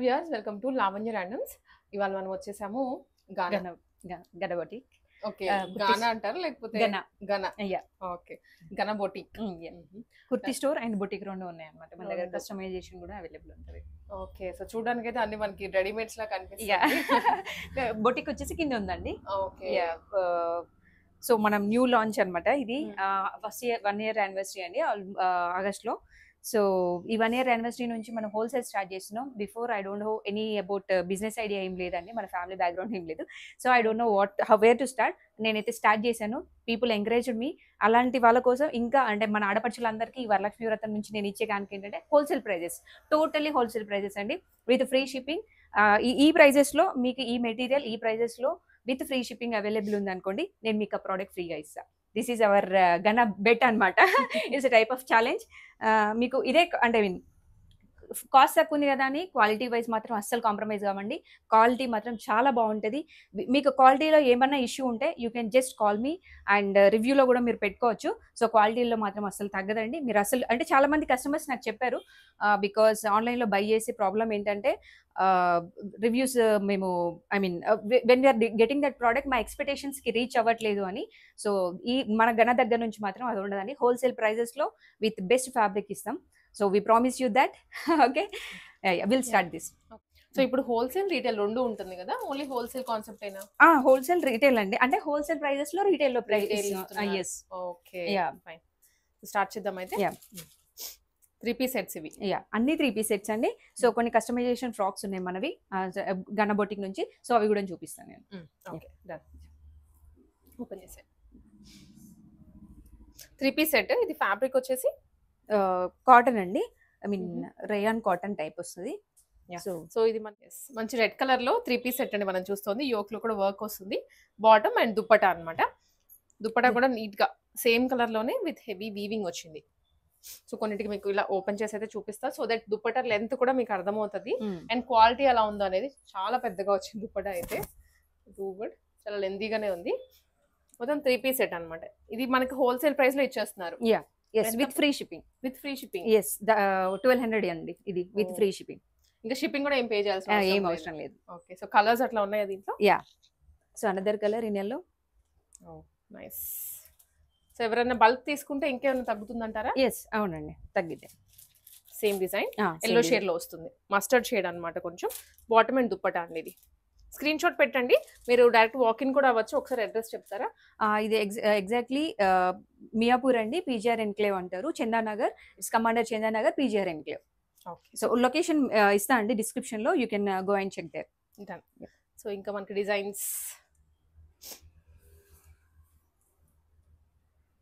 Viewers welcome to Lavanya randoms. ఇవాళ మనం వచ్చేసాము గానా బొటిక్. ఓకే, గానా అంటారు లేకపోతే Gana? Okay, Gana boutique. Kurti store and boutique రెండు ఉన్నాయి అన్నమాట. మన దగ్గర కస్టమైజేషన్ కూడా అవైలబుల్ ఉంటుంది. ఓకే, సో చూడడానికి అయితే అన్ని మనకి రెడీమేడ్స్ లా కనిపిస్తాయి. బొటిక్ వచ్చేసి కింద ఉందండి. ఓకే, సో మనం న్యూ లాంచ్ అన్నమాట. ఇది ఫస్ట్ ఇయర్ 1 year యానివర్సరీ అండి, ఆగస్ట్ లో. సో ఈ 1 year యానివర్సరీ నుంచి మనం హోల్సేల్ స్టార్ట్ చేస్తున్నాం. Before I don't know any about business idea ఏం లేదండి, మన ఫ్యామిలీ బ్యాక్గ్రౌండ్ ఏం లేదు. So I don't know where to start. నేనైతే స్టార్ట్ చేశాను. పీపుల్ ఎంకరేజ్ మీ. అలాంటి వాళ్ళ కోసం ఇంకా అంటే మన ఆడపడుచులందరికీ ఈ వరలక్ష్మి వ్రతం నుంచి నేను ఇచ్చే కానికి ఏంటంటే wholesale prices, totally wholesale prices అండి, విత్ ఫ్రీ షిప్పింగ్. ఈ ప్రైజెస్ లో మీకు ఈ మెటీరియల్ ఈ ప్రైజెస్ లో విత్ ఫ్రీ షిప్పింగ్ అవైలబుల్ ఉంది అనుకోండి, నేను మీకు ఆ ప్రోడక్ట్ ఫ్రీగా ఇస్తాను. This is our Gana bet అనమాట. It's type of challenge. మీకు ఇదే అంటే కాస్ట్ తక్కువ ఉంది కదా అని క్వాలిటీ వైజ్ మాత్రం అస్సలు కాంప్రమైజ్ కావండి. క్వాలిటీ మాత్రం చాలా బాగుంటుంది. మీకు క్వాలిటీలో ఏమన్నా ఇష్యూ ఉంటే you can just call me, and రివ్యూలో కూడా మీరు పెట్టుకోవచ్చు. సో క్వాలిటీలో మాత్రం అస్సలు తగ్గదండి. మీరు అసలు అంటే చాలా మంది కస్టమర్స్ నాకు చెప్పారు, బికాస్ ఆన్లైన్లో బై చేసే ప్రాబ్లం ఏంటంటే రివ్యూస్ మేము I mean when we are getting that product మా ఎక్స్పెక్టేషన్స్కి రీచ్ అవ్వట్లేదు అని. సో ఈ మన గన దగ్గర నుంచి మాత్రం అది ఉండదండి. హోల్సేల్ ప్రైజెస్లో విత్ బెస్ట్ ఫ్యాబ్రిక్ ఇస్తాం. So we promise you that. Okay, will start this. So ఇప్పుడు హోల్సేల్ రీటైల్ రెండు ఉంటుంది కదా, ఓన్లీ హోల్సేల్ కాన్సెప్ట్ అయినా? హోల్సేల్ రీటైల్ అండి, అంటే హోల్సేల్ ప్రైజెస్ లో రీటైల్ లో ప్రైస్. Okay, fine. స్టార్ట్ చేద్దాం అయితే. 3-piece సెట్స్ ఇవి. అన్ని 3-piece సెట్స్ అండి. సో కొన్ని కస్టమైజేషన్ ఫ్రాక్స్ ఉన్నాయి మనవి గనా బొటిక్ నుంచి. సో అవి కూడా చూపిస్తాను నేను. Okay, done. ఓపెన్ చేసే 3-piece సెట్. ఇది ఫ్యాబ్రిక్ వచ్చేసి కాటన్ అండి, I mean rayon cotton type వస్తుంది. సో ఇది మంచి రెడ్ కలర్ లో 3-piece సెట్ అండి మనం చూస్తుంది. యోక్ లో కూడా వర్క్ వస్తుంది. బాటమ్ అండ్ దుప్పటా అన్నమాట. దుప్పటా కూడా నీట్ గా సేమ్ కలర్ లోనే విత్ హెవీ వీవింగ్ వచ్చింది. సో కొన్నిటికి మీకు ఇలా ఓపెన్ చేసి అయితే చూపిస్తా, సో దట్ దుప్పటా లెంత్ కూడా మీకు అర్థమవుతుంది అండ్ క్వాలిటీ ఎలా ఉందో అనేది. చాలా పెద్దగా వచ్చింది దుప్పటా అయితే, గుడ్, చాలా లెంతీగానే ఉంది. మొత్తం 3-piece సెట్ అనమాట. ఇది మనకి హోల్సేల్ ప్రైస్ లో ఇచ్చేస్తున్నారు. With free shipping. With free shipping. 1200 అండి ఇది విత్ ఫ్రీ షిప్పింగ్. ఇంకా షిప్పింగ్ కూడా ఏం పే చేయాల్సిన ఏం అవసరం లేదు. ఓకే, సో కలర్స్ అట్లా ఉన్నాయి దీంట్లో. So another colour in yellow. Nice. So ఎవరైనా బల్క్ తీసుకుంటే ఇంకేమైనా తగ్గుతుందంటారా? అవునండి, తగ్గితే. సేమ్ డిజైన్ ఎల్లో షేడ్ లో వస్తుంది, మస్టర్డ్ షేడ్ అన్నమాట కొంచెం. బాటమ్ అండ్ దుప్పటా అండి. ఇది స్క్రీన్ షాట్ పెట్టండి, మీరు డైరెక్ట్ వాకిన్ కూడా అవ్వచ్చు. ఒకసారి అడ్రస్ చెప్తారా? ఇది ఎగ్జాక్ట్లీ మియాపూర్ అండి, పీజీఆర్ ఎన్క్లేవ్ అంటారు. Chandanagar, it's commander Chandanagar, PGR enclave. So location ఇస్తా అండి డిస్క్రిప్షన్ లో, you can go and check there. So ఇంకా మనకి designs.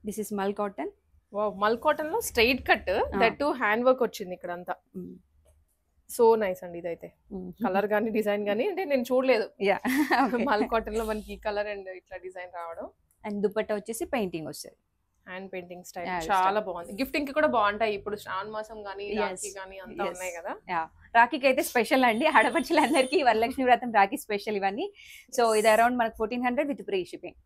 This is mul cotton. Wow, mul cotton లో straight cut, that too hand work వచ్చింది ఇక్కడ అంతా. సో నైస్ అండి. ఇదైతే కలర్ గానీ డిజైన్ గానీ అంటే నేను చూడలేదు. మల్ కాటన్ లో మనకి కలర్ అండ్ ఇట్లా డిజైన్ రావడం. అండ్ దుపట్టా వచ్చేసి పెయింటింగ్ వస్తుంది, హ్యాండ్ పెయింటింగ్ స్టైల్. చాలా బాగుంది. గిఫ్టింగ్ కి కూడా బాగుంటాయి. ఇప్పుడు శ్రావణ మాసం గానీ రాఖీ గానీ అంతా ఉన్నాయి కదా. రాఖీకి అయితే స్పెషల్ అండి, ఆడపడుచులందరికీ వరలక్ష్మి వ్రతం రాఖీ స్పెషల్ ఇవన్నీ. సో ఇది అరౌండ్ మనకు 1400 విత్ ఫ్రీ షిప్పింగ్.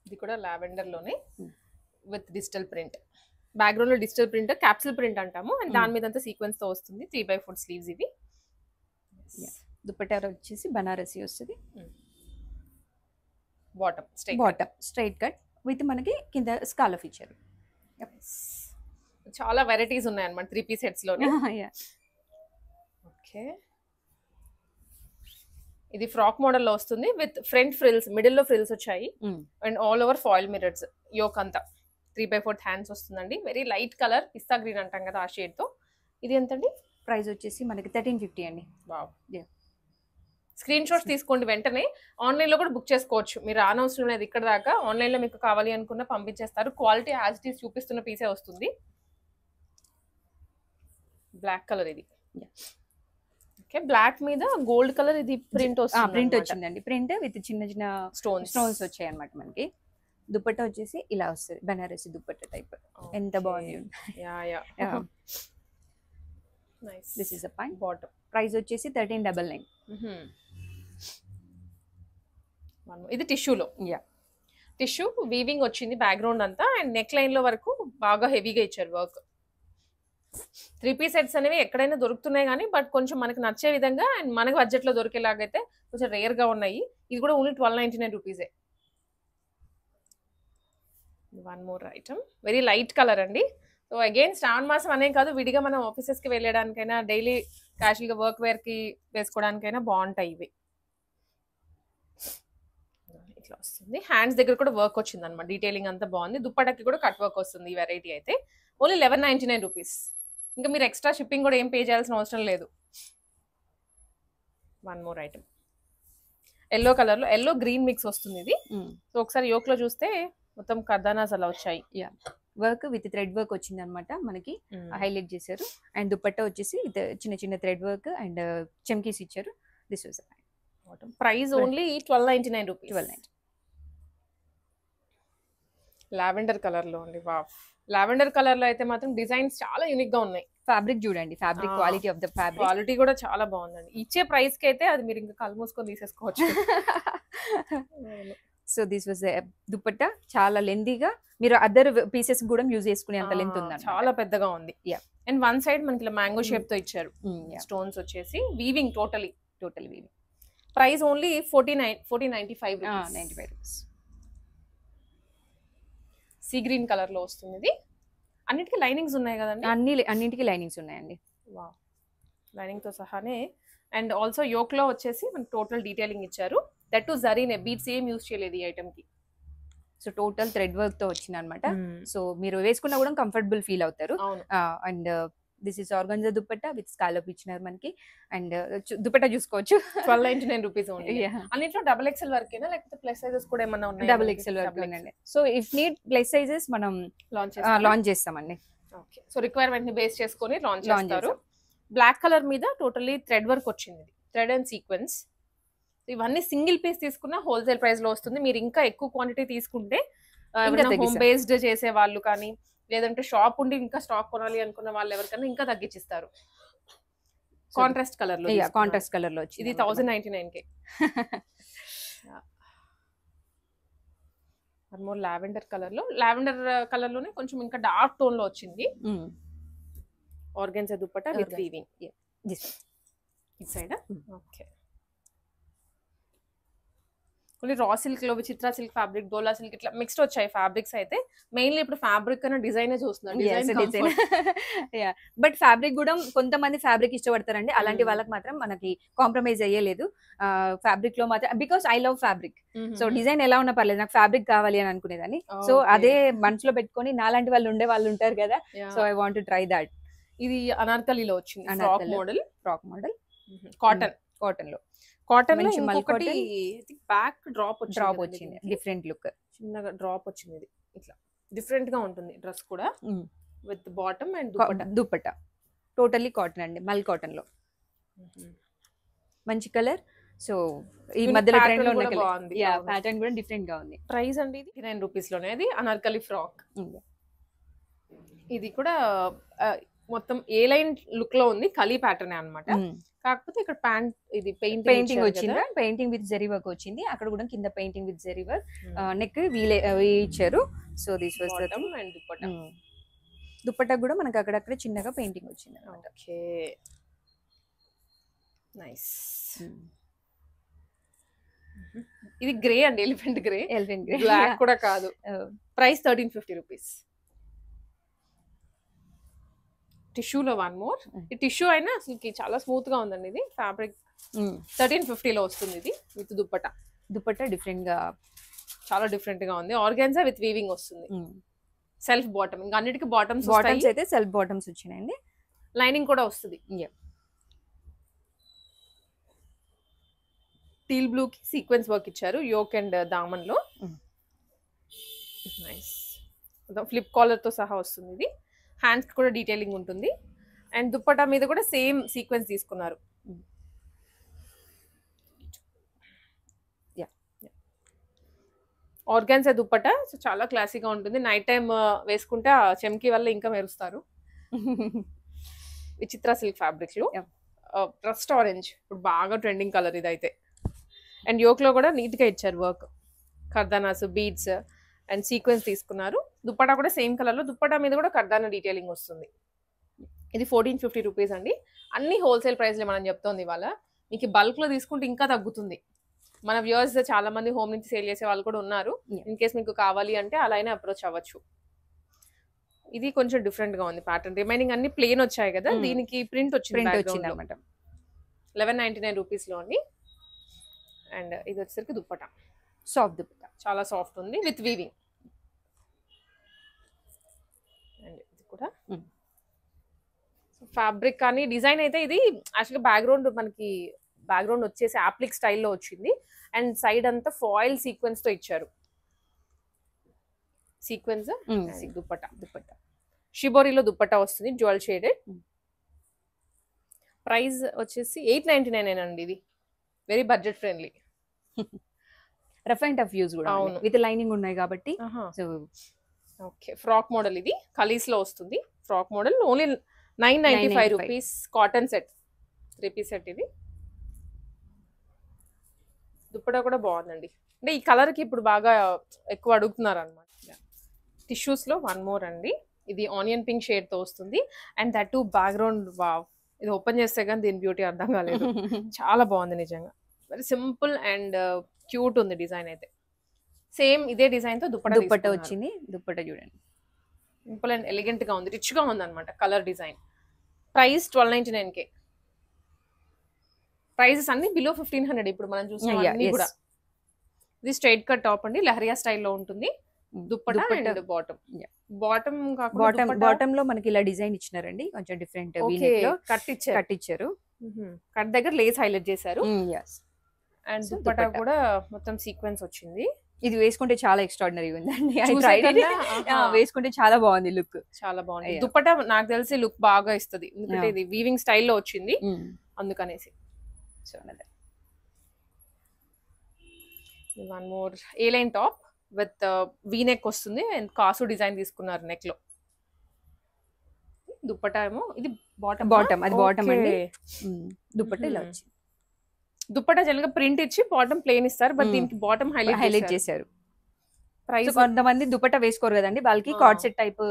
ఇది కూడా లావెండర్ లోనే విత్ డిజిటల్ ప్రింట్. బ్యాక్గ్రౌండ్ లో డిజిటల్ ప్రింట్, క్యాప్సూల్ ప్రింట్ అంటాము. అండ్ దాని మీద అంతా సీక్వెన్స్ తో వస్తుంది. 3/4 స్లీవ్స్ ఇవి. దుపట్టా వచ్చేసి బనారసి వస్తుంది. బాటమ్ స్ట్రైట్ కట్ విత్ మనకి కింద స్కాలప్ ఇచ్చారు. చాలా వెరైటీస్ ఉన్నాయి అన్నమాట 3-piece సెట్స్ లోనే. ఓకే, ఇది ఫ్రాక్ మోడల్ లో వస్తుంది విత్ ఫ్రంట్ ఫ్రిల్స్, మిడిల్ లో ఫ్రిల్స్ వచ్చాయి and all over foil mirrors. Yoke అంతా 3/4 హ్యాండ్స్ వస్తుందండి. Very light colour, pista green అంటాం కదా ఆ షేడ్ తో. ఇది ఎంతండి? ప్రైస్ వచ్చేసి మనకి 1350 అండి. వావ్, స్క్రీన్ షాట్స్ తీసుకోండి వెంటనే. ఆన్లైన్ లో కూడా బుక్ చేసుకోవచ్చు, మీరు రానవసరం లేదు ఇక్కడ దాకా. ఆన్లైన్ లో మీకు కావాలి అనుకున్న పంపించేస్తారు. క్వాలిటీ యాజ్ ఇట్ ఈస్ చూపిస్తున్న పీసే వస్తుంది. బ్లాక్ కలర్ ఇది. ఓకే, బ్లాక్ మీద గోల్డ్ కలర్ ఇది ప్రింట్ వస్తుంది. ప్రింట్ వచ్చిందండి. ప్రింట్ విత్ చిన్న చిన్న స్టోన్స్ వచ్చాయి అన్నమాట మనకి. దుపట్టా వచ్చేసి ఇలా వస్తుంది, బనారసి దుపట్టా టైప్. ఎంత బాగుంది. This is a point. Bottom price వచ్చేసి 1399. ఇది టిష్యూలో. టిష్యూ వీవింగ్ వచ్చింది బ్యాక్గ్రౌండ్ అంతా, అండ్ నెక్ లైన్ లో వరకు బాగా హెవీగా ఇచ్చారు వర్క్. 3 పీస్ సెట్స్ అనేవి ఎక్కడైనా దొరుకుతున్నాయి కానీ, బట్ కొంచెం మనకు నచ్చే విధంగా అండ్ మనకి బడ్జెట్ లో దొరికేలాగైతే కొంచెం రేర్ గా ఉన్నాయి. ఇది కూడా ఓన్లీ 1299 రూపీసే. One more item, very light colour అండి. సో అగైన్ శ్రావణ మాసం అనే కాదు, విడిగా మనం ఆఫీసెస్ కి వెళ్ళడానికైనా డైలీ క్యాషువల్ గా వర్క్ వేర్ కి వేసుకోవడానికైనా బాగుంటాయి ఇవి. ఇట్లా వస్తుంది. హ్యాండ్స్ దగ్గర కూడా వర్క్ వచ్చింది అనమాట, డీటెయిలింగ్ అంతా బాగుంది. దుప్పటాకి కూడా కట్ వర్క్ వస్తుంది. ఈ వెరైటీ అయితే ఓన్లీ 1199 రూపీస్. ఇంకా మీరు ఎక్స్ట్రా షిప్పింగ్ కూడా ఏం పే చేయాల్సిన అవసరం లేదు. One more item, yellow colour లో ఎల్లో గ్రీన్ మిక్స్ వస్తుంది ఇది. సో ఒకసారి యోక్ లో చూస్తే మొత్తం కర్దానాస్ అలా వచ్చాయి. వర్క్ విత్ థ్రెడ్ వర్క్ వచ్చింది అనమాట మనకి, హైలైట్ చేశారు. అండ్ దుపట్టా వచ్చేసి చిన్న చిన్న థ్రెడ్ వర్క్ అండ్ చమ్కీస్ ఇచ్చారు. This was price only 1299 rupees. 1290. Lavender colour లో అండి. వావ్, లావెండర్ కలర్ లో అయితే మాత్రం డిజైన్స్ చాలా యూనిక్ గా ఉన్నాయి. ఫ్యాబ్రిక్ చూడండి, fabric quality of the fabric quality కూడా చాలా బాగుందండి. ఇచ్చే ప్రైస్ కి అయితే అది మీరు ఇంకా కళ్ళు మూసుకొని తీసేసుకోవచ్చు. So this was dupatta. చాలా లెందీగా, మీరు అదర్ పీసెస్ కూడా యూజ్ చేసుకునే అంత లెంత్ ఉంది, చాలా పెద్దగా ఉంది. అండ్ వన్ సైడ్ మనకి ఇలా మ్యాంగో షేప్ తో ఇచ్చారు. స్టోన్స్ వచ్చేసి weaving, totally weaving. Price only 1495 rupees. Sea green colour లో వస్తుంది ఇది. అన్నిటికీ లైనింగ్స్ ఉన్నాయి కదండి? అన్నింటికి లైనింగ్స్ ఉన్నాయండి. వావ్, లైనింగ్ తో సహానే. అండ్ ఆల్సో యోక్ లో వచ్చేసి మనకి టోటల్ డీటెయిలింగ్ ఇచ్చారు. దట్ టు జరీనే, బీడ్స్ ఏం యూజ్ చేయలేదు ఈ ఐటమ్ కి. సో టోటల్ థ్రెడ్ వర్క్ తో వచ్చింది అనమాట. సో మీరు వేసుకున్నా కూడా కంఫర్టబుల్ ఫీల్ అవుతారు. And this is organza dupatta with scallop ఇచ్చినారు మనకి. అండ్ దుపట్టా చూసుకోవచ్చు. 1299 రూపీస్ ఓన్లీ. అన్నిట్లో డబుల్ ఎక్స్ఎల్ వర్కేనా లేకపోతే ప్లస్ సైజెస్ కూడా ఏమన్నా ఉన్నాయి? డబుల్ ఎక్స్ఎల్ వర్క్ అండి. So if need plus sizes మనం లాంచ్ చేస్తామండి. ఓకే, సో రిక్వైర్మెంట్ ని బేస్ చేసుకొని లాంచ్ చేస్తారు. బ్లాక్ కలర్ మీద టోటల్లీ థ్రెడ్ వర్క్ వచ్చింది, థ్రెడ్ అండ్ సీక్వెన్స్. ఇవన్నీ సింగిల్ పీస్ తీసుకున్న హోల్సేల్ ప్రైస్ లో వస్తుంది. మీరు ఇంకా ఎక్కువ క్వాంటిటీ తీసుకుంటే హోమ్ బేస్డ్ చేసే వాళ్ళు కానీ, లేదంటే షాప్ ఉండి ఇంకా స్టాక్ కొనాలి అనుకున్న వాళ్ళు ఎవరికైనా ఇంకా తగ్గించిస్తారు. కాంట్రాస్ట్ కలర్ లో, కాంట్రాస్ట్ కలర్ లో ఇది 1099 మోర్ లావెండర్ కలర్ లో. లావెండర్ కలర్ లోనే కొంచెం ఇంకా డార్క్ టోన్ లో వచ్చింది. Organza dupatta with weaving. It side. Okay, కొన్ని రా సిల్క్ లో, విచిత్ర సిల్క్ ఫ్యాబ్రిక్, డోలా సిల్క్, ఇట్లా మిక్స్డ్ వచ్చాయి ఫ్యాబ్రిక్స్ అయితే. మెయిన్లీ ఇప్పుడు ఫ్యాబ్రిక్ కన్నా డిజైన్ చూస్తున్నాం. బట్ ఫ్యాబ్రిక్ కూడా కొంతమంది ఫ్యాబ్రిక్ ఇష్టపడతారండి, అలాంటి వాళ్ళకి మాత్రం మనకి కాంప్రమైజ్ అయ్యేలేదు ఫ్యాబ్రిక్ లో మాత్రం. Because I love fabric. So design ఎలా ఉన్నా పర్లేదు, నాకు ఫ్యాబ్రిక్ కావాలి అని అనుకునేదాన్ని. సో అదే మనసులో పెట్టుకొని నాలాంటి వాళ్ళు ఉండే వాళ్ళు ఉంటారు కదా, so I want to try that. ఇది అనార్కలిలో వచ్చింది, ఫ్రాక్ మోడల్. కాటన్ లో ఇంకొకటి బ్యాక్ డ్రాప్ వచ్చింది, డిఫరెంట్ లుక్, చిన్నగా డ్రాప్ వచ్చింది. ఇది ఇట్లా డిఫరెంట్ గా ఉంటుంది డ్రెస్ కూడా, with bottom and dupatta. Totally cotton అండి, మల్ కాటన్ లో మంచి కలర్. సో ఈ మధ్యలో ట్రెండ్ లో ప్యాటర్న్ కూడా డిఫరెంట్ గా ఉంది. ప్రైస్ అండి ఇది 9 రూపీస్ లోనే. అది అనార్కలి ఫ్రాక్. ఇది కూడా మొత్తం ఏ లైన్ లుక్ లో ఉంది, కలీ ప్యాటర్న్ అన్నమాట. కాకపోతే ఇక్కడ ప్యాంట్ ఇది పెయింటింగ్ వచ్చింది, పెయింటింగ్ విత్ జరీ వర్క్ వచ్చింది. అక్కడ కూడా కింద painting with zari work, neck ఇచ్చారు. So this was the and dupatta కూడా మనకి అక్కడక్కడ చిన్నగా పెయింటింగ్ వచ్చింది. Okay, nice. ఇది గ్రే అండి, ఎలిఫెంట్ గ్రే. బ్లాక్ కూడా కాదు. Price 1350 rupees. టిష్యూలో వన్ మోర్. ఈ టిష్యూ అయినా అసలు చాలా స్మూత్ గా ఉందండి. ఇది ఫ్యాబ్రిక్ 1350 లో వస్తుంది. ఇది విత్ దుపట్టా డిఫరెంట్ గా, చాలా డిఫరెంట్ గా ఉంది. ఆర్గాన్జా విత్ వీవింగ్ వస్తుంది. సెల్ఫ్ బాటమ్, ఇంకా అన్నిటికీ బాటమ్స్ అయితే సెల్ఫ్ బాటమ్స్ వచ్చినాయండి. లైనింగ్ కూడా వస్తుంది. టీల్ బ్లూ కి సీక్వెన్స్ వర్క్ ఇచ్చారు యోక్ అండ్ దామన్ లో. నైస్. ఫ్లిప్ కాలర్ తో సహా వస్తుంది ఇది. హ్యాండ్స్ కూడా డీటెయిలింగ్ ఉంటుంది. అండ్ దుప్పటా మీద కూడా సేమ్ సీక్వెన్స్ తీసుకున్నారు. ఆర్గాన్జా దుప్పటా సో చాలా క్లాసీగా ఉంటుంది. నైట్ టైం వేసుకుంటే ఆ చెమ్కి వల్ల ఇంకా మెరుస్తారు. విచిత్ర సిల్క్ ఫ్యాబ్రిక్ లో రస్ట్ ఆరెంజ్ ఇప్పుడు బాగా ట్రెండింగ్ కలర్ ఇదైతే. అండ్ యోక్ లో కూడా నీట్ గా ఇచ్చారు వర్క్. కర్దానాస్ బీడ్స్ అండ్ సీక్వెన్స్ తీసుకున్నారు. దుప్పటా కూడా సేమ్ కలర్ లో. దుప్పటా మీద కూడా కర్దానా డీటెయిలింగ్ వస్తుంది. ఇది 1450 రూపీస్ అండి. అన్ని హోల్సేల్ ప్రైస్ లో మనం చెప్తోంది ఇవాళ. మీకు బల్క్ లో తీసుకుంటే ఇంకా తగ్గుతుంది. మన వ్యూవర్స్ చాలా మంది హోమ్ నుంచి సేల్ చేసే వాళ్ళు కూడా ఉన్నారు. ఇన్ కేస్ మీకు కావాలి అంటే అలానే అప్రోచ్ అవ్వచ్చు. ఇది కొంచెం డిఫరెంట్ గా ఉంది ప్యాటర్న్. రిమైనింగ్ అన్ని ప్లేన్ వచ్చాయి కదా, దీనికి ప్రింట్ వచ్చింది అనమాట. 1199 రూపీస్ లో అండి. అండ్ ఇది వచ్చేసరికి దుప్పటా, సాఫ్ట్ దుప్పటా, చాలా సాఫ్ట్ ఉంది విత్ వీవింగ్. అండ్ ఇది కూడా ఫ్యాబ్రిక్ కానీ డిజైన్ అయితే ఇది యాక్చువల్గా బ్యాక్గ్రౌండ్ మనకి బ్యాక్గ్రౌండ్ వచ్చేసి యాప్లిక్ స్టైల్లో వచ్చింది. అండ్ సైడ్ అంతా ఫాయిల్ సీక్వెన్స్ తో ఇచ్చారు. సీక్వెన్స్ దుప్పటా షిబోరిలో దుప్పటా వస్తుంది జ్యువెల్ షేడెడ్. ప్రైస్ వచ్చేసి 899 అండి. ఇది very budget friendly. Rough and tough use కూడా విత్ లైనింగ్ ఉన్నాయి కాబట్టి. ఓకే, ఫ్రాక్ మోడల్ ఇది కలీస్ లో వస్తుంది. Frock model only 995 rupees. Cotton set 3 piece set ఇది. దుప్పటా కూడా బాగుందండి. అంటే ఈ కలర్ కి ఇప్పుడు బాగా ఎక్కువ అడుగుతున్నారు అనమాట. టిష్యూస్ లో వన్ మోర్ అండి. ఇది ఆనియన్ పింక్ షేడ్ తో వస్తుంది. And that to background wow. ఇది ఓపెన్ చేస్తే కానీ దీని బ్యూటీ అర్థం కాలేదు. చాలా బాగుంది నిజంగా. వెరీ సింపుల్ అండ్ క్యూట్ ఉంది డిజైన్ అయితే. సేమ్ ఇదే డిజైన్ తో దుప్పటా వచ్చింది. దుప్పటా చూడండి సింపుల్ అండ్ ఎలిగెంట్ గా ఉంది. రిచ్ గా ఉంది అనమాట colour design. Price 1299K. Prices అన్ని బిలో 1500 ఇప్పుడు మనం చూసిన కూడా. ఇది స్ట్రైట్ కట్ టాప్ అండి, లహరియా స్టైల్లో ఉంటుంది. దుప్పటా అండ్ బాటమ్ లో మనకి ఇలా డిజైన్ ఇచ్చినారండి. కొంచెం డిఫరెంట్ కట్ ఇచ్చారు. కట్ దగ్గర లేస్ హైలైట్ చేశారు. అండ్ దుప్పటా కూడా మొత్తం సీక్వెన్స్ వచ్చింది. ఇది వేసుకుంటే చాలా ఎక్స్ట్రాడినరీ ఉందండి. వేసుకుంటే చాలా బాగుంది లుక్. చాలా బాగుంది. దుప్పటా నాకు తెలిసి లుక్ బాగా ఇస్తుంది, ఎందుకంటే ఇది వీవింగ్ స్టైల్లో వచ్చింది అందుకనేసి. One more A line top with V neck వస్తుంది. అండ్ కాసు డిజైన్ తీసుకున్నారు నెక్ లో. దుప్పటా ఏమో ఇది బాటమ్ అది బాటమ్ అండి. దుప్పటా ఇలా వచ్చింది. దుప్పటా జనరల్గా ప్రింట్ ఇచ్చి బాటమ్ ప్లేన్ ఇస్తారు, బట్ దీనికి బాటమ్ హైలైట్ చేశారు. ప్రైస్ కొంతమంది దుప్పటా వేసుకోరు కదండి, వాళ్ళకి కార్డ్ సెట్ టైప్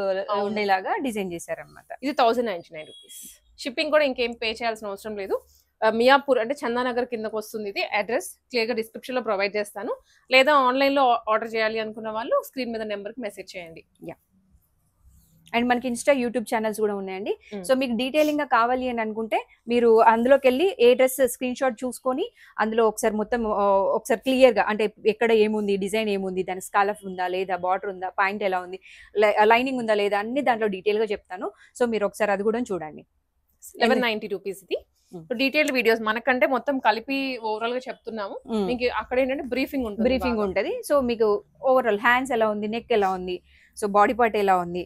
ఉండేలాగా డిజైన్ చేశారు అనమాట. ఇది 1099 రూపీస్. షిప్పింగ్ కూడా ఇంకేం పే చేయాల్సిన అవసరం లేదు. మియాపూర్ అంటే చందానగర్ కిందకు వస్తుంది. ఇది అడ్రస్ క్లియర్ గా డిస్క్రిప్షన్ లో ప్రొవైడ్ చేస్తాను. లేదా ఆన్లైన్ లో ఆర్డర్ చేయాలి అనుకున్న వాళ్ళు స్క్రీన్ మీద నెంబర్ కి మెసేజ్ చేయండి. అండ్ మనకి ఇన్స్టా యూట్యూబ్ ఛానల్స్ కూడా ఉన్నాయండి. సో మీకు డీటెయిలింగ్ గా కావాలి అని అనుకుంటే మీరు అందులోకి వెళ్ళి ఏ డ్రెస్ స్క్రీన్ షాట్ చూసుకొని అందులో ఒకసారి మొత్తం ఒకసారి క్లియర్ గా, అంటే ఎక్కడ ఏముంది, డిజైన్ ఏముంది, దాని స్కాలఫ్ ఉందా లేదా, బార్డర్ ఉందా, పాయింట్ ఎలా ఉంది, లైనింగ్ ఉందా లేదా, అన్ని దాంట్లో డీటెయిల్ గా చెప్తాను. సో మీరు ఒకసారి అది కూడా చూడండి. 1190 రూపీస్ ఇది. డీటెయిల్డ్ వీడియోస్ మనకంటే మొత్తం కలిపి ఓవరాల్ గా చెప్తున్నాము. మీకు అక్కడ ఏంటంటే బ్రీఫింగ్ ఉంటుంది. సో మీకు ఓవరాల్ హ్యాండ్స్ ఎలా ఉంది, నెక్ ఎలా ఉంది, సో బాడీ పార్ట్ ఎలా ఉంది,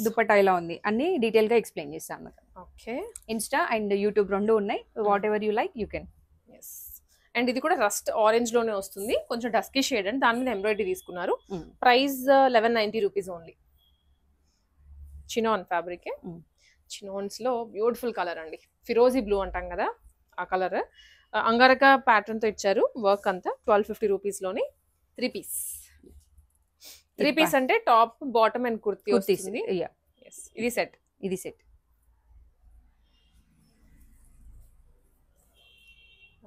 దుప్పటా ఎలా ఉంది, అన్ని డీటెయిల్ గా ఎక్స్ప్లెయిన్ చేస్తాను. ఓకే, ఇన్స్టా అండ్ యూట్యూబ్ రెండు ఉన్నాయి. What ever you like you can. And ఇది కూడా రస్ట్ ఆరెంజ్ లోనే వస్తుంది, కొంచెం డస్కీ షేడ్ అండ్ దాని మీద ఎంబ్రాయిడరీ తీసుకున్నారు. Price 1190 rupees only. Chinon fabric. చినాన్స్ లో బ్యూటిఫుల్ కలర్ అండి, ఫిరోజీ బ్లూ అంటాం కదా ఆ కలర్. అంగారక ప్యాటర్న్ తో ఇచ్చారు వర్క్ అంతా. 1250 రూపీస్ లోనే 3 పీస్. 3 పీస్ అంటే టాప్ బాటమ్ అండ్ కుర్తీ వస్తుంది. ఇది సెట్.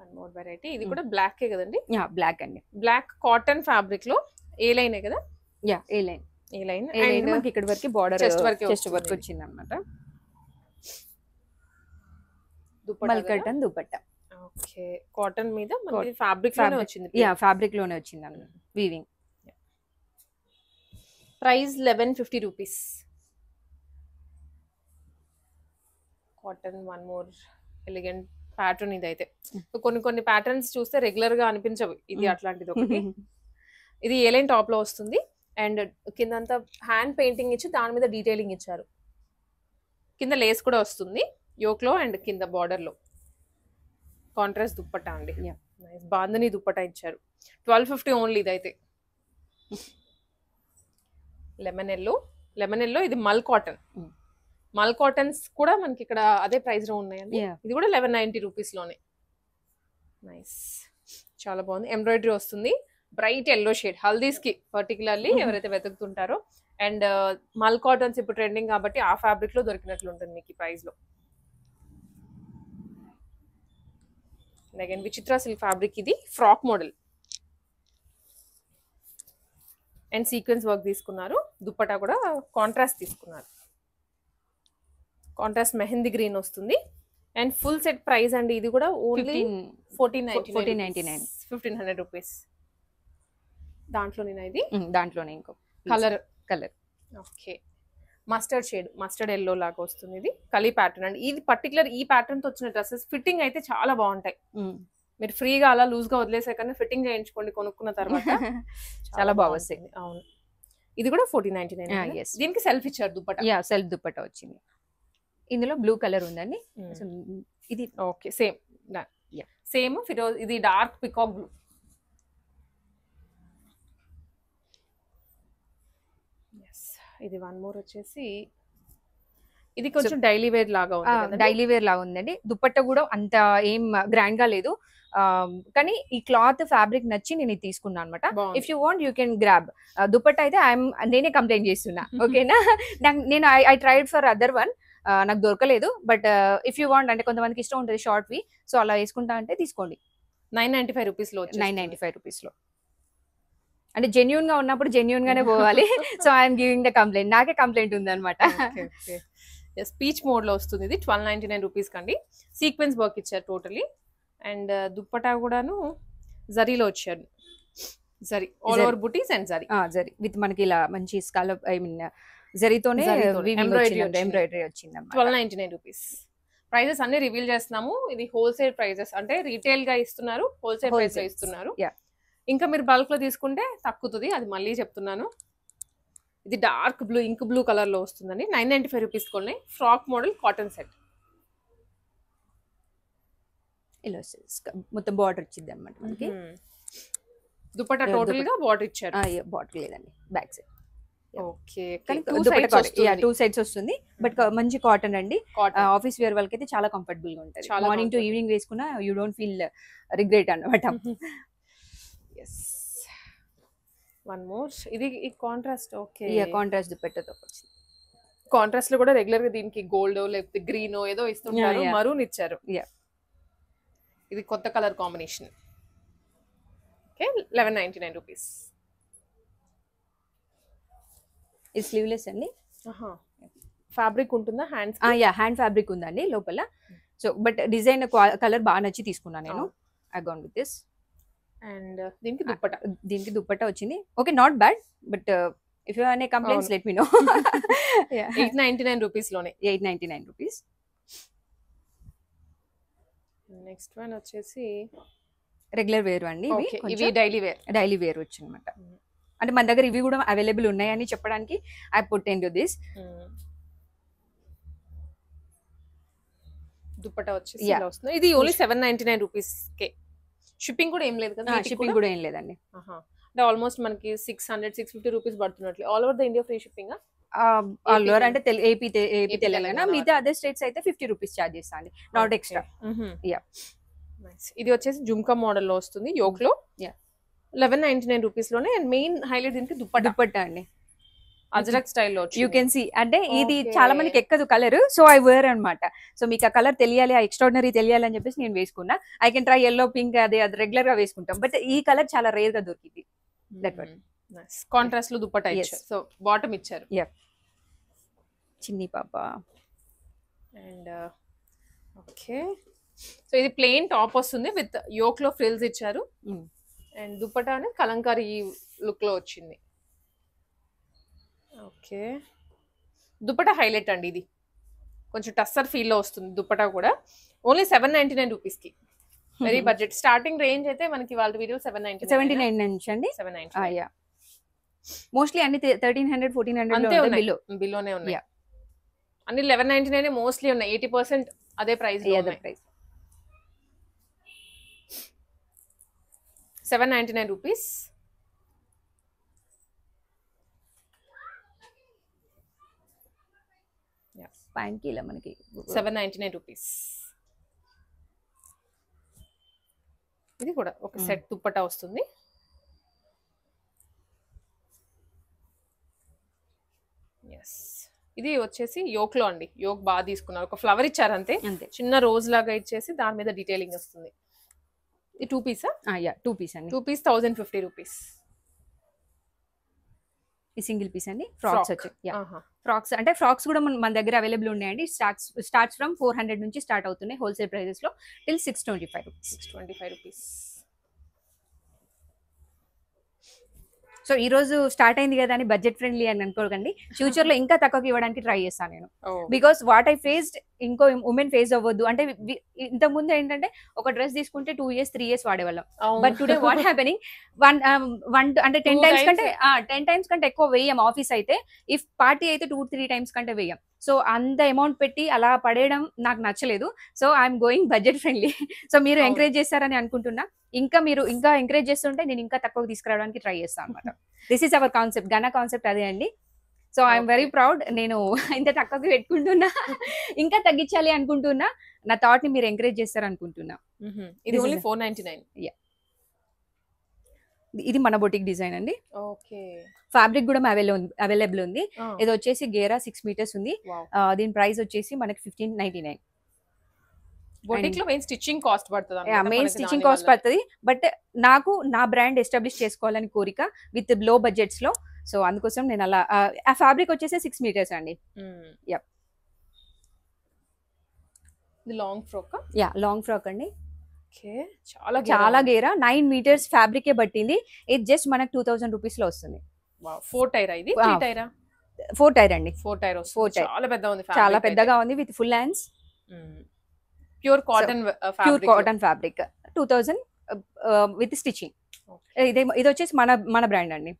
One more variety. ఇది కూడా బ్లాక్ కదండి? బ్లాక్ అండి. బ్లాక్ కాటన్ ఫ్యాబ్రిక్ లో ఏ లైన్ కదా? ఏ లైన్ మనకి ఇక్కడ వరకు బార్డర్ చెస్ట్ వరకు వచ్చింది అన్నమాట. మల్కటన్ దుపట్టా. ఓకే, కాటన్ మీద మనకి ఫ్యాబ్రిక్ లోనే వచ్చింది. ఫ్యాబ్రిక్ లోనే వచ్చింది అన్నమాట, weaving. Price 1150 rupees. Cotton one more elegant pattern ఇదైతే. కొన్ని కొన్ని ప్యాటర్న్స్ చూస్తే రెగ్యులర్ గా అనిపించవు, ఇది అట్లాంటిది ఒకటి. ఇది ఏలైన్ టాప్ లో వస్తుంది అండ్ కిందంతా హ్యాండ్ పెయింటింగ్ ఇచ్చి దాని మీద డీటెయిలింగ్ ఇచ్చారు. కింద లేస్ కూడా వస్తుంది యోక్ లో అండ్ కింద బార్డర్ లో. కాంట్రాస్ట్ దుప్పట్టా అండి, నైస్ బాందని దుప్పట్టా ఇచ్చారు. 1250 ఓన్లీ ఇదైతే. లెమన్ ఎల్లో ఇది మల్ కాటన్. మల్ కాటన్స్ కూడా మనకి ఇక్కడ అదే ప్రైస్ లో ఉన్నాయండి. ఇది కూడా 1190 రూపీస్ లోనే. నైస్, చాలా బాగుంది. ఎంబ్రాయిడరీ వస్తుంది, బ్రైట్ ఎల్లో షేడ్, హల్దీస్ కి పర్టికులర్లీ ఎవరైతే వెతుకుతుంటారో. అండ్ మల్ కాటన్స్ ఇప్పుడు ట్రెండింగ్ కాబట్టి ఆ ఫ్యాబ్రిక్ లో దొరికినట్లు ఉంటుంది మీకు ఈ ప్రైస్ లో. అగైన్ విచిత్ర సిల్క్ ఫ్యాబ్రిక్, ఇది frock model and sequence work తీసుకున్నారు. దుప్పటా కూడా కాంట్రాస్ట్ తీసుకున్నారు, కాంట్రాస్ట్ మెహందీ గ్రీన్ వస్తుంది. అండ్ ఫుల్ సెట్ ప్రైస్ అండి ఇది కూడా ఓన్లీ 1499, 1500 రూపీస్. దాంట్లోనే ఇది, దాంట్లోనే ఇంకో colour okay mustard shade, mustard yellow లాగా వస్తుంది. ఇది కలీ ప్యాటర్న్ అండి. ఇది పర్టికులర్ ఈ ప్యాటర్న్ తో వచ్చిన డ్రెస్సెస్ ఫిట్టింగ్ అయితే చాలా బాగుంటాయి. మీరు ఫ్రీగా అలా లూజ్ గా వదిలేసే కన్నా ఫిట్టింగ్ చేయించుకోండి కొనుక్కున్న తర్వాత, చాలా బాగా వస్తుంది. అవును, ఇది కూడా 1499. దీనికి సెల్ఫ్ ఇచ్చారు దుప్పటా. సెల్ఫ్ దుప్పటా వచ్చింది. ఇందులో బ్లూ కలర్ ఉందండి. ఇది ఓకే సేమ్ ఫిరోజ్, ఇది డార్క్ పికాక్ బ్లూ. ఇది వన్ మోర్ వచ్చేసి, ఇది కొంచెం డైలీ వేర్ లాగా ఉంది. డైలీ వేర్ లాగా ఉందండి. దుప్పట్ట కూడా అంత ఏం గ్రాండ్ గా లేదు, కానీ ఈ క్లాత్ ఫ్యాబ్రిక్ నచ్చి నేను ఇది తీసుకున్నాను అనమాట. If you want you can grab. Dupatta అయితే నేనే కంప్లైంట్ చేస్తున్నా, ఓకేనా. నేను I tried for other one, నాకు దొరకలేదు. బట్ ఇఫ్ యూ వాంట్ అంటే కొంతమందికి ఇష్టం ఉంటుంది షార్ట్ వి, సో అలా వేసుకుంటా అంటే తీసుకోండి. 995 రూపీస్ లో, 995 రూపీస్ లో. అంటే జెన్యూన్ గా ఉన్నప్పుడు జెన్యూన్ గానే పోవాలి. So I'm giving the complaint, నాకే కంప్లైంట్ ఉంది అనమాట. స్పీచ్ మోడ్ లో వస్తుంది ఇది 1299 రూపీస్ కండి. సీక్వెన్స్ వర్క్ ఇచ్చారు టోటలీ. అండ్ దుప్పటా కూడాను జరీలో వచ్చారు, zari all over buttis and zari with మనకి ఇలా మంచి స్కాలప్, ఐ మీన్ జరీతోనే ఎంబ్రాయిడరీ వచ్చింది. 1299 రూపీస్. ప్రైజెస్ అన్ని రివీల్ చేస్తున్నాము. ఇది హోల్సేల్ ప్రైజెస్, అంటే రీటైల్ గా ఇస్తున్నారు, హోల్సేల్ ప్రైస్ లో ఇస్తున్నారు. ఇంకా మీరు బల్క్ లో తీసుకుంటే తక్కుతుంది, అది మళ్ళీ చెప్తున్నాను. ఇది dark blue, ink blue colour లో వస్తుందండి. 995 రూపీస్ కొన్ని. ఫ్రాక్ మోడల్ కాటన్ సెట్, ఇలా మొత్తం బార్డర్ వచ్చింది అనమాట మనకి. దుపట్టా టోటల్ గా బార్డర్ ఇచ్చారు. బార్డర్ లేదండి, back side. Okay, two sides వస్తుంది. బట్ మంచి కాటన్ అండి. ఆఫీస్ వేర్ వాళ్ళకి అయితే చాలా కంఫర్టబుల్ గా ఉంటుంది. మార్నింగ్ టు ఈవినింగ్ వేసుకున్నా యూ డోంట్ ఫీల్ రిగ్రెట్ అన్నమాట. వన్ మోర్, ఇది కాంట్రాస్ట్. ఓకే, కాంట్రాస్ట్ దుపట్టాతో వచ్చింది. కాంట్రాస్ట్ లో కూడా రెగ్యులర్ గా దీనికి గోల్డ్ లేకపోతే గ్రీన్ ఏదో ఇస్తుంటారు, మరూన్ ఇచ్చారు. ఇది కొత్త కలర్ కాంబినేషన్. Okay, 1199 rupees. ఇది స్లీవ్లెస్ అండి. ఫ్యాబ్రిక్ ఉంటుందా హ్యాండ్స్? హ్యాండ్ ఫ్యాబ్రిక్ ఉందండి లోపల. సో బట్ డిజైన్ కలర్ బాగా నచ్చి తీసుకున్నాను నేను. I gone with this. And దీనికి దుప్పట్టా వచ్చింది. Okay, not bad. But if you have any complaints let me know. 899 rupees లోనే. 899 రూపీస్. నెక్స్ట్ వన్ వచ్చేసి రెగ్యులర్ వేర్ అండి. ఇవి డైలీ వేర్ వచ్చి అనమాట. అంటే మన దగ్గర ఇవి కూడా అవైలబుల్ ఉన్నాయని చెప్పడానికి I put in to this. Dupatta వచ్చేసి ఇలా వస్తుంది. ఇది ఓన్లీ 799 రూపీస్ కే. షిప్పింగ్ కూడా ఏం లేదు కదా? షిప్పింగ్ కూడా ఏం లేదండి. అంటే ఆల్మోస్ట్ మనకి 600-650 రూపీస్ పడుతున్నట్లు. All over the India free shipping. All over అంటే ఏపీ తెలంగాణ, మిగతా అదర్ స్టేట్స్ అయితే 50 రూపీస్ చార్జ్ చేస్తాండి, నాట్ ఎక్స్ట్రా. ఇది వచ్చేసి జుమ్కా మోడల్ లో వస్తుంది యోక్ లో. 1199 రూపీస్ లోనే. అండ్ మెయిన్ హైలైట్ దీనికి దుపట్టా అండి, అజ్రక్ స్టైల్లో. యూ కెన్ సీ, అంటే ఇది చాలా మందికి ఎక్కదు కలర్, సో ఐ వేర్ అనమాట. సో మీకు ఆ కలర్ తెలియాలి, ఆ ఎక్స్ట్రాడినరీ తెలియాలి అని చెప్పేసి నేను వేసుకున్నా. I can try yellow, pink, అది రెగ్యులర్ గా వేసుకుంటాం. బట్ ఈ కలర్ చాలా రేర్ గా దొరికింది. కాంట్రాస్ట్ లో దుపట్టా ఇచ్చారు. సో బాటమ్ ఇచ్చారు. చిన్ని పాప. అండ్ ఓకే, సో ఇది ప్లెయిన్ టాప్ వస్తుంది విత్ యోక్ లో ఫ్రిల్స్ ఇచ్చారు. అండ్ దుపట్టా అనేది కలంకారీ లుక్ లో వచ్చింది. ఓకే, దుపట్టా హైలైట్ అండి ఇది. కొంచెం టస్సర్ ఫీల్ లో వస్తుంది దుప్పటా కూడా. ఓన్లీ 799 రూపీస్ కి, వెరీ బడ్జెట్. స్టార్టింగ్ రేంజ్ అయితే మనకి వాళ్ళ వీడియో 799 నుంచి అండి. 799 మోస్ట్లీ అన్ని 1300 1400 బిలోనే ఉన్నాయి. అన్ని 1199 మోస్ట్లీ ఉన్నాయి. 80% అదే ప్రైస్. 799 రూపీస్. ప్యాంట్ ఇలా మనకి 799 రూపీస్. ఇది కూడా ఒక సెట్ దుప్పటా వస్తుంది. ఇది వచ్చేసి యోక్ లో అండి. యోక్ బాగా తీసుకున్నారు, ఒక ఫ్లవర్ ఇచ్చారు అంతే, చిన్న రోజ్ లాగా ఇచ్చేసి దాని మీద డీటెయిలింగ్ వస్తుంది. ఇది 2 పీసా? 2 పీస్ అండి. 2 పీస్ 1050 రూపీస్. ఈ సింగిల్ పీస్ అండి. ఫ్రాక్స్ వచ్చాయి. ఫ్రాక్స్ అంటే ఫ్రాక్స్ కూడా మన దగ్గర అవైలబుల్ ఉన్నాయండి. స్టార్ట్స్ ఫ్రమ్ 400 నుంచి స్టార్ట్ అవుతున్నాయి హోల్సేల్ ప్రైజెస్ లో టిల్ 625 రూపీస్. సో ఈ రోజు స్టార్ట్ అయింది కదా అని బడ్జెట్ ఫ్రెండ్లీ అని అనుకోకండి. ఫ్యూచర్ లో ఇంకా తక్కువకి ఇవ్వడానికి ట్రై చేస్తాను నేను. బికాస్ వాట్ ఐ ఫేస్డ్ ఇంకో ఉమెన్ ఫేస్ అవ్వద్దు. అంటే ఇంత ముందు ఏంటంటే ఒక డ్రెస్ తీసుకుంటే 2 years 3 years వాడేవాళ్ళం. బట్ టుడే వాట్ హ్యాపెనింగ్, అంటే 10 times కంటే ఎక్కువ వేయం. ఆఫీస్ అయితే ఇఫ్ పార్టీ అయితే 2-3 times కంటే వేయం. సో అంత అమౌంట్ పెట్టి అలా పడేయడం నాకు నచ్చలేదు. So I'm going budget friendly. So మీరు ఎంకరేజ్ చేస్తారని అనుకుంటున్నా. మీరు ఇంకా ఎంకరేజ్ చేస్తుంటే నేను ఇంకా తక్కువ తీసుకురావడానికి ట్రై చేస్తాను అనమాట. This is our concept. Gana concept అదే అండి. So I'm very proud. నేను ఇంత తక్కువకి పెట్టుకుంటున్నా, ఇంకా తగ్గించాలి అనుకుంటున్నా. నా థాట్ ని మీరు ఎంకరేజ్ చేస్తారు అనుకుంటున్నా. ఇది ఓన్లీ 499. ఇది మన బొటిక్ డిజైన్ అండి. ఓకే. ఫ్యాబ్రిక్ కూడా అవైలబుల్ ఉంది. ఇది వచ్చేసి గేరా 6 meters ఉంది. దీని ప్రైస్ వచ్చేసి మనకి 1599. బొటిక్ లో మెయిన్ స్టిచ్చింగ్ కాస్ట్ పడుతుంది. మెయిన్ స్టిచ్చింగ్ కాస్ట్ పడుతుంది. బట్ నాకు నా బ్రాండ్ ఎస్టాబ్లిష్ చేసుకోవాలని కోరిక విత్ లో బడ్జెట్స్ లో. సో అందుకోసం నేను అలా. ఆ ఫ్యాబ్రిక్ వచ్చేసి 6 meters అండి. Long frock. లాంగ్ ఫ్రాక్ అండి. చాలా గేరా 9 meters ఫ్యాబ్రిక్ పట్టింది. ఇది జస్ట్ మనకు 2000 రూపీస్ లో వస్తుంది. 4 టైర్. ఇది 3 టైరా? 4 టైర్ అండి. 4 టైర్. చాలా పెద్దగా ఉంది. చాలా పెద్దగా ఉంది with full hands. Pure cotton fabric 2000 with stitching. ఇది వచ్చేసి మన బ్రాండ్ అండి.